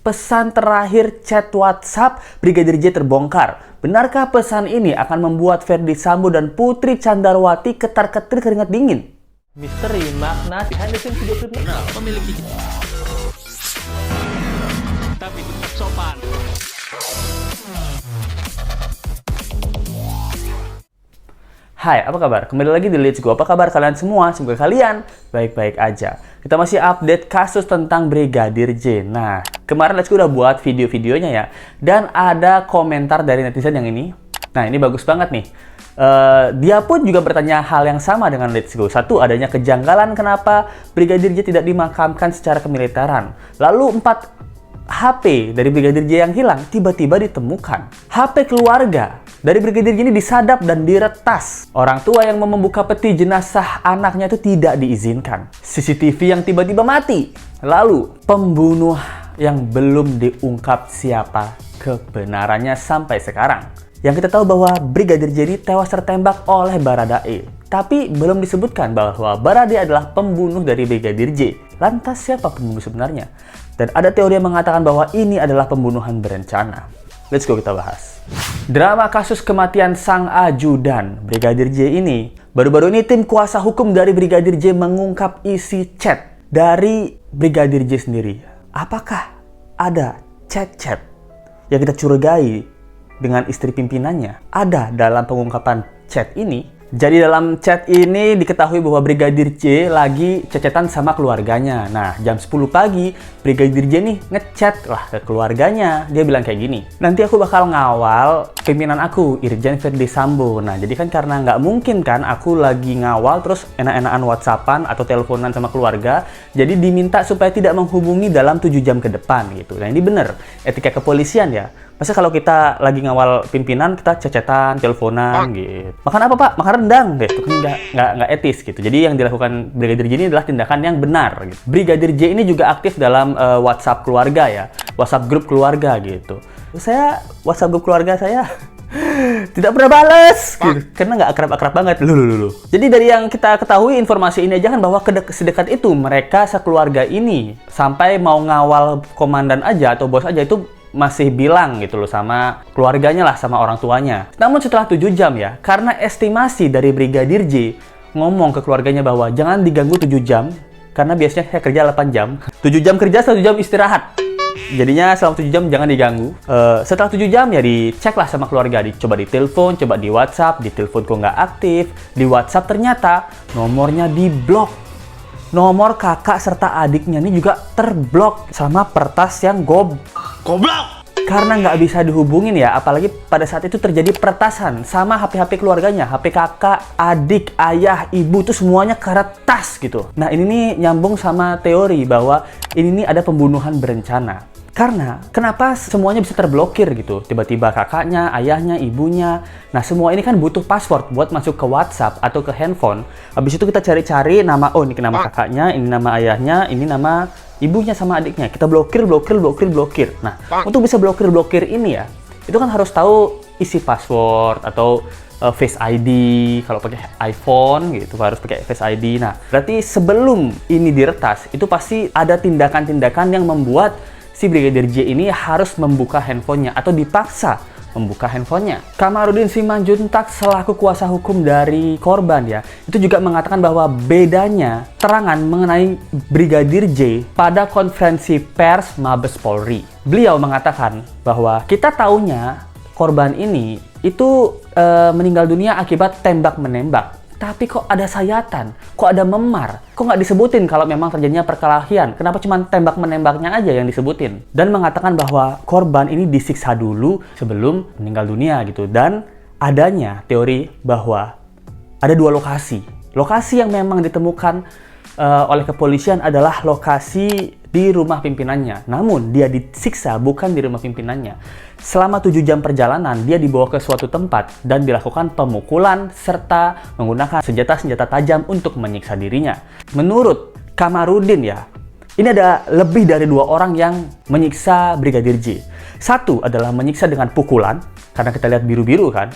pesan terakhir chat WhatsApp Brigadir J terbongkar. Benarkah pesan ini akan membuat Ferdy Sambo dan Putri Candrawati ketar-ketir keringat dingin? Misteri makna behind the scene video klip memiliki tapi tetap sopan. Hai, apa kabar? Kembali lagi di Let's Go. Apa kabar kalian semua? Semoga kalian baik-baik aja. Kita masih update kasus tentang Brigadir J. Nah, kemarin Let's Go udah buat video-videonya ya. Dan ada komentar dari netizen yang ini. Nah, ini bagus banget nih. Dia pun juga bertanya hal yang sama dengan Let's Go. Satu, adanya kejanggalan kenapa Brigadir J tidak dimakamkan secara kemiliteran. Lalu 4, HP dari Brigadir J yang hilang tiba-tiba ditemukan. HP keluarga dari Brigadir J ini disadap dan diretas. Orang tua yang mau membuka peti jenazah anaknya itu tidak diizinkan. CCTV yang tiba-tiba mati. Lalu pembunuh yang belum diungkap siapa kebenarannya sampai sekarang. Yang kita tahu bahwa Brigadir J ini tewas tertembak oleh Baradae. Tapi belum disebutkan bahwa Baradae adalah pembunuh dari Brigadir J. Lantas siapa pembunuh sebenarnya? Dan ada teori yang mengatakan bahwa ini adalah pembunuhan berencana. Let's go kita bahas. Drama kasus kematian sang ajudan Brigadir J ini. Baru-baru ini tim kuasa hukum dari Brigadir J mengungkap isi chat dari Brigadir J sendiri. Apakah ada chat-chat yang kita curigai dengan istri pimpinannya ada dalam pengungkapan chat ini? Jadi dalam chat ini diketahui bahwa Brigadir J lagi cecetan sama keluarganya. Nah, jam 10 pagi Brigadir J nih ngechat lah ke keluarganya. Dia bilang kayak gini, nanti aku bakal ngawal pimpinan aku, Irjen Ferdy Sambo. Nah, jadi kan karena nggak mungkin kan aku lagi ngawal terus enak-enakan WhatsAppan atau teleponan sama keluarga. Jadi diminta supaya tidak menghubungi dalam 7 jam ke depan gitu. Nah, ini bener etika kepolisian ya. Masa kalau kita lagi ngawal pimpinan, kita cecetan, teleponan gitu. Makan apa pak? Makan rendang deh. Itu kan nggak etis gitu. Jadi yang dilakukan Brigadir J ini adalah tindakan yang benar gitu. Brigadir J ini juga aktif dalam WhatsApp keluarga ya. WhatsApp grup keluarga gitu. Saya, WhatsApp grup keluarga saya tidak pernah bales gitu. Karena nggak akrab-akrab banget. Lulu. Jadi dari yang kita ketahui informasi ini aja kan bahwa sedekat itu mereka sekeluarga ini. Sampai mau ngawal komandan aja atau bos aja itu masih bilang gitu loh sama keluarganya lah, sama orang tuanya. Namun setelah 7 jam ya, karena estimasi dari Brigadir J ngomong ke keluarganya bahwa jangan diganggu 7 jam, karena biasanya saya kerja 8 jam. 7 jam kerja, 1 jam istirahat. Jadinya selama 7 jam jangan diganggu. Setelah 7 jam ya dicek lah sama keluarga. Coba ditelepon, coba di WhatsApp, ditelepon kok nggak aktif. Di WhatsApp ternyata nomornya diblok. Nomor kakak serta adiknya ini juga terblok sama pertas yang goblok. Karena nggak bisa dihubungin ya, apalagi pada saat itu terjadi peretasan sama HP-HP keluarganya, HP kakak, adik, ayah, ibu itu semuanya keretas gitu. Nah ini nih nyambung sama teori bahwa ini nih ada pembunuhan berencana. Karena kenapa semuanya bisa terblokir gitu? Tiba-tiba kakaknya, ayahnya, ibunya. Nah semua ini kan butuh password buat masuk ke WhatsApp atau ke handphone. Habis itu kita cari-cari nama, oh ini nama kakaknya, ini nama ayahnya, ini nama ibunya sama adiknya. Kita blokir. Nah untuk bisa blokir ini ya, itu kan harus tahu isi password atau Face ID. Kalau pakai iPhone gitu harus pakai Face ID. Nah berarti sebelum ini diretas, itu pasti ada tindakan-tindakan yang membuat si Brigadir J ini harus membuka handphonenya atau dipaksa membuka handphonenya. Kamarudin Simanjuntak selaku kuasa hukum dari korban ya, itu juga mengatakan bahwa bedanya terangan mengenai Brigadir J pada konferensi pers Mabes Polri. Beliau mengatakan bahwa kita taunya korban ini itu meninggal dunia akibat tembak-menembak. Tapi kok ada sayatan, kok ada memar, kok nggak disebutin kalau memang terjadinya perkelahian? Kenapa cuma tembak-menembaknya aja yang disebutin? Dan mengatakan bahwa korban ini disiksa dulu sebelum meninggal dunia gitu. Dan adanya teori bahwa ada 2 lokasi. Lokasi yang memang ditemukan oleh kepolisian adalah lokasi di rumah pimpinannya. Namun dia disiksa bukan di rumah pimpinannya. Selama 7 jam perjalanan dia dibawa ke suatu tempat dan dilakukan pemukulan serta menggunakan senjata-senjata tajam untuk menyiksa dirinya. Menurut Kamarudin ya, ini ada lebih dari 2 orang yang menyiksa Brigadir J. Satu adalah menyiksa dengan pukulan, karena kita lihat biru-biru kan.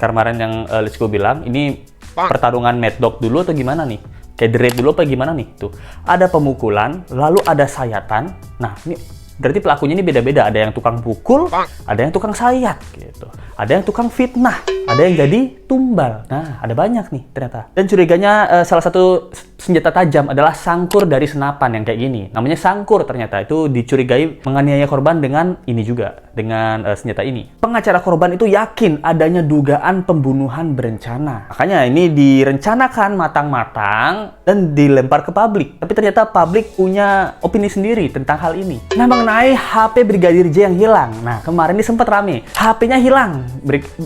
Kemarin yang Let's Go bilang ini pertarungan Mad Dog dulu atau gimana nih? Kayak The Raid dulu apa gimana nih? Tuh, ada pemukulan, lalu ada sayatan. Nah, ini Berarti pelakunya ini beda-beda. Ada yang tukang pukul, ada yang tukang sayat gitu. Ada yang tukang fitnah, ada yang jadi tumbal. Nah, ada banyak nih ternyata. Dan curiganya salah satu senjata tajam adalah sangkur dari senapan yang kayak gini. Namanya sangkur ternyata. Itu dicurigai menganiaya korban dengan ini juga, dengan senjata ini. Pengacara korban itu yakin adanya dugaan pembunuhan berencana. Makanya ini direncanakan matang-matang dan dilempar ke publik. Tapi ternyata publik punya opini sendiri tentang hal ini. Nah, mengenai HP Brigadir J yang hilang. Nah, kemarin ini sempat rame. HP-nya hilang.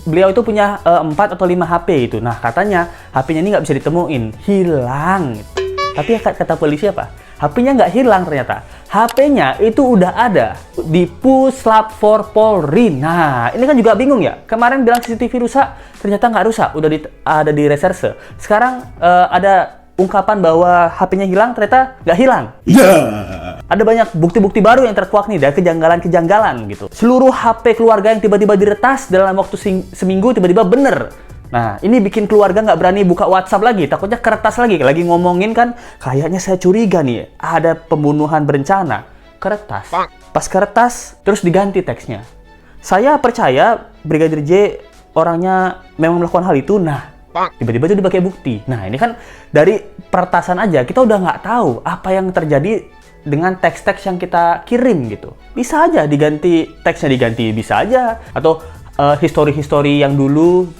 Beliau itu punya 4 atau 5 HP itu. Nah, katanya HP-nya ini nggak bisa ditemuin. Hilang. Tapi kata polisi apa? HP-nya nggak hilang ternyata. HP-nya itu udah ada di Puslap 4 Polri. Nah, ini kan juga bingung ya. Kemarin bilang CCTV rusak, ternyata nggak rusak. Udah ada di reserse. Sekarang ada ungkapan bahwa HP-nya hilang, ternyata nggak hilang. Ada banyak bukti-bukti baru yang terkuak nih dari kejanggalan-kejanggalan gitu. Seluruh HP keluarga yang tiba-tiba diretas dalam waktu seminggu tiba-tiba bener. Nah, ini bikin keluarga nggak berani buka WhatsApp lagi, takutnya kertas lagi. Lagi ngomongin kan, kayaknya saya curiga nih, ada pembunuhan berencana. Kertas. Pas kertas, terus diganti teksnya. Saya percaya Brigadir J orangnya memang melakukan hal itu, nah, tiba-tiba itu dipakai bukti. Nah, ini kan dari peretasan aja, kita udah nggak tahu apa yang terjadi dengan teks-teks yang kita kirim gitu. Bisa aja diganti, teksnya diganti, bisa aja. Atau history-history yang dulu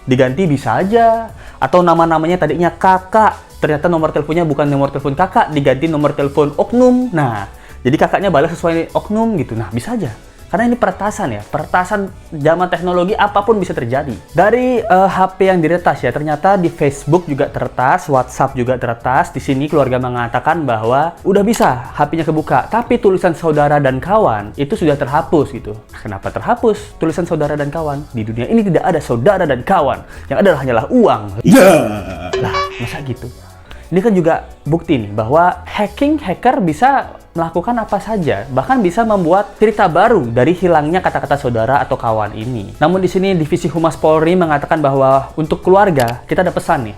diganti, bisa aja. Atau nama-namanya tadinya kakak, ternyata nomor teleponnya bukan nomor telepon kakak, diganti nomor telepon oknum. Nah, jadi kakaknya balas sesuai oknum gitu. Nah, bisa aja. Karena ini peretasan ya, peretasan zaman teknologi apapun bisa terjadi. Dari HP yang diretas ya, ternyata di Facebook juga teretas, WhatsApp juga teretas. Di sini keluarga mengatakan bahwa udah bisa HP-nya kebuka, tapi tulisan saudara dan kawan itu sudah terhapus gitu. Kenapa terhapus tulisan saudara dan kawan? Di dunia ini tidak ada saudara dan kawan, yang ada hanyalah uang. Lah, masa gitu? Ini kan juga bukti nih bahwa hacker bisa melakukan apa saja, bahkan bisa membuat cerita baru dari hilangnya kata-kata saudara atau kawan ini. Namun di sini Divisi Humas Polri mengatakan bahwa untuk keluarga kita ada pesan nih.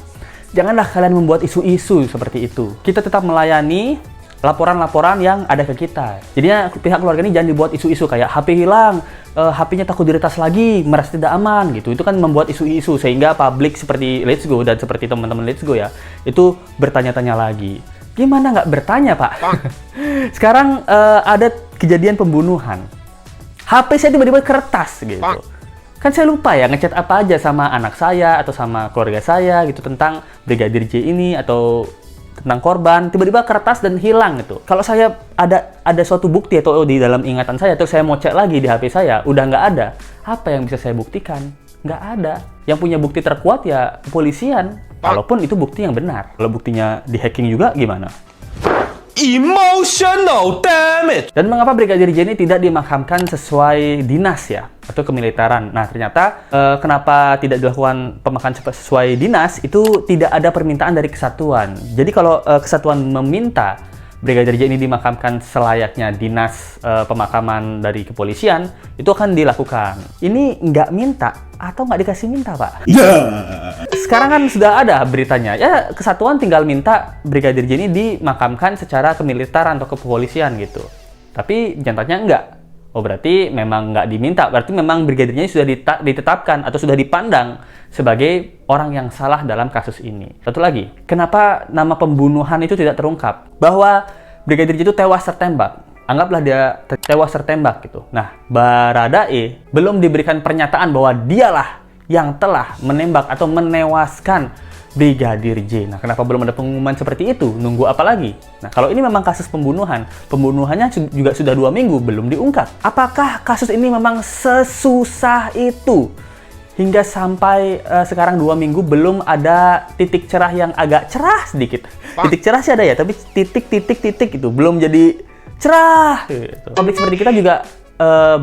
Janganlah kalian membuat isu-isu seperti itu. Kita tetap melayani laporan-laporan yang ada ke kita. Jadinya pihak keluarga ini jangan dibuat isu-isu kayak HP hilang, HP-nya takut diretas lagi, merasa tidak aman gitu. Itu kan membuat isu-isu sehingga publik seperti Let's Go dan seperti teman-teman Let's Go ya, itu bertanya-tanya lagi. Gimana nggak bertanya, Pak? Sekarang ada kejadian pembunuhan. HP saya tiba-tiba kertas gitu. Kan saya lupa ya ngechat apa aja sama anak saya atau sama keluarga saya gitu tentang Brigadir J ini atau tentang korban, tiba-tiba kertas dan hilang gitu. Kalau saya ada suatu bukti atau di dalam ingatan saya, terus saya mau cek lagi di HP saya, udah nggak ada. Apa yang bisa saya buktikan? Nggak ada. Yang punya bukti terkuat ya kepolisian. Walaupun itu bukti yang benar. Kalau buktinya di hacking juga gimana? Emotional damage. Dan mengapa Brigadir J ini tidak dimakamkan sesuai dinas ya? Atau kemiliteran. Nah, ternyata kenapa tidak dilakukan pemakaman sesuai dinas, itu tidak ada permintaan dari kesatuan. Jadi kalau kesatuan meminta Brigadir J ini dimakamkan selayaknya dinas pemakaman dari kepolisian, itu akan dilakukan. Ini nggak minta atau nggak dikasih minta, Pak? Sekarang kan sudah ada beritanya. Ya, kesatuan tinggal minta Brigadir J ini dimakamkan secara kemiliteran atau kepolisian gitu. Tapi nyatanya enggak. Oh, berarti memang nggak diminta. Berarti memang Brigadir J ini sudah ditetapkan atau sudah dipandang sebagai orang yang salah dalam kasus ini. Satu lagi, kenapa nama pembunuhan itu tidak terungkap? Bahwa Brigadir J itu tewas tertembak. Anggaplah dia tewas tertembak gitu. Nah, Baradae belum diberikan pernyataan bahwa dialah yang telah menembak atau menewaskan Brigadir J. Nah, kenapa belum ada pengumuman seperti itu? Nunggu apa lagi? Nah, kalau ini memang kasus pembunuhan, pembunuhannya juga sudah 2 minggu belum diungkap. Apakah kasus ini memang sesusah itu? Hingga sampai sekarang 2 minggu belum ada titik cerah yang agak cerah sedikit. Titik cerah sih ada ya, tapi titik itu belum jadi cerah. Gitu. Publik seperti kita juga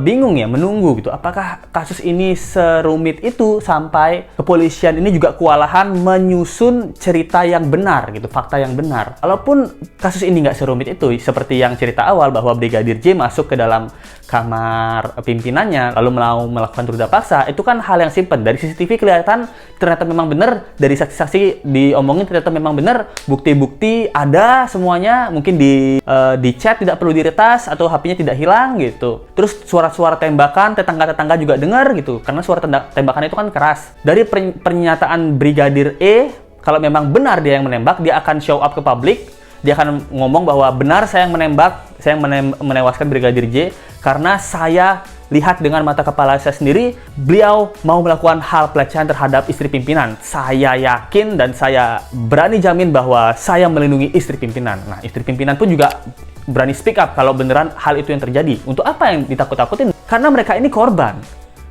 bingung ya, menunggu gitu. Apakah kasus ini serumit itu sampai kepolisian ini juga kewalahan menyusun cerita yang benar gitu, fakta yang benar. Walaupun kasus ini nggak serumit itu, seperti yang cerita awal bahwa Brigadir J masuk ke dalam kamar pimpinannya, lalu mau melakukan ruda paksa, itu kan hal yang simpel. Dari CCTV kelihatan ternyata memang benar, dari saksi-saksi diomongin ternyata memang benar, bukti-bukti ada semuanya, mungkin di chat tidak perlu diretas atau HP-nya tidak hilang gitu. Terus suara-suara tembakan, tetangga-tetangga juga dengar gitu, karena suara tembakan itu kan keras. Dari pernyataan Brigadir E, kalau memang benar dia yang menembak, dia akan show up ke publik. Dia akan ngomong bahwa benar saya yang menembak, saya yang menewaskan Brigadir J, karena saya lihat dengan mata kepala saya sendiri, beliau mau melakukan hal pelecehan terhadap istri pimpinan. Saya yakin dan saya berani jamin bahwa saya melindungi istri pimpinan. Nah, istri pimpinan pun juga berani speak up kalau beneran hal itu yang terjadi. Untuk apa yang ditakut-takutin? Karena mereka ini korban.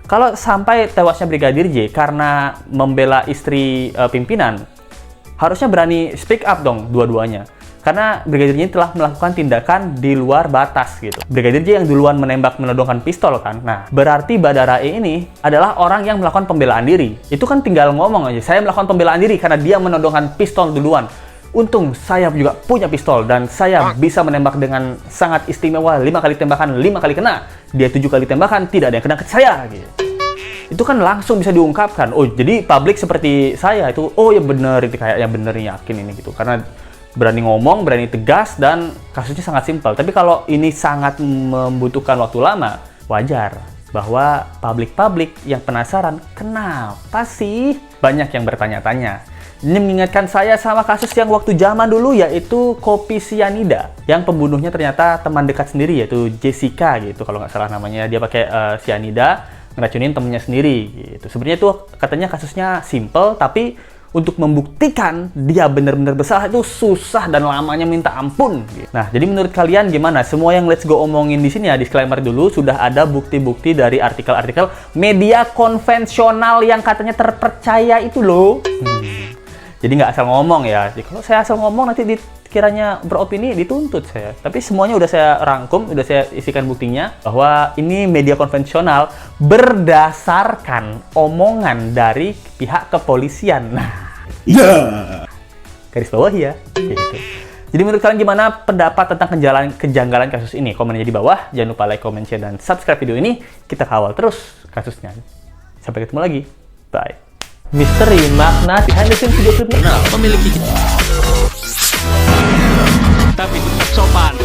Kalau sampai tewasnya Brigadir J karena membela istri pimpinan, harusnya berani speak up dong dua-duanya. Karena Brigadir J telah melakukan tindakan di luar batas gitu. Brigadir J yang duluan menodongkan pistol kan. Nah, berarti Badara E ini adalah orang yang melakukan pembelaan diri. Itu kan tinggal ngomong aja, saya melakukan pembelaan diri karena dia menodongkan pistol duluan. Untung saya juga punya pistol dan saya bisa menembak dengan sangat istimewa. 5 kali tembakan, 5 kali kena. Dia 7 kali tembakan, tidak ada yang kena ke saya gitu. Itu kan langsung bisa diungkapkan. Oh, jadi publik seperti saya itu, oh ya bener, itu kayaknya bener, yakin ini gitu. Karena berani ngomong, berani tegas, dan kasusnya sangat simpel. Tapi kalau ini sangat membutuhkan waktu lama, wajar bahwa publik yang penasaran, kenapa sih banyak yang bertanya-tanya. Ini mengingatkan saya sama kasus yang waktu zaman dulu, yaitu kopi sianida, yang pembunuhnya ternyata teman dekat sendiri, yaitu Jessica gitu kalau nggak salah namanya. Dia pakai sianida ngeracunin temennya sendiri gitu. Sebenarnya itu katanya kasusnya simple, tapi untuk membuktikan dia benar-benar bersalah itu susah dan lamanya minta ampun. Nah, jadi menurut kalian gimana? Semua yang Let's Go omongin di sini ya, disclaimer dulu, sudah ada bukti-bukti dari artikel-artikel media konvensional yang katanya terpercaya itu loh. Jadi nggak asal ngomong ya. Jadi kalau saya asal ngomong nanti dikiranya beropini, dituntut saya. Tapi semuanya udah saya rangkum, udah saya isikan buktinya bahwa ini media konvensional berdasarkan omongan dari pihak kepolisian. Nah, garis bawah ya. Gitu. Jadi menurut kalian gimana pendapat tentang kejanggalan kasus ini? Komen aja di bawah. Jangan lupa like, comment, share, dan subscribe video ini. Kita kawal terus kasusnya. Sampai ketemu lagi. Bye. Misteri makna behind the scenes video klip memiliki tapi tetap sopan.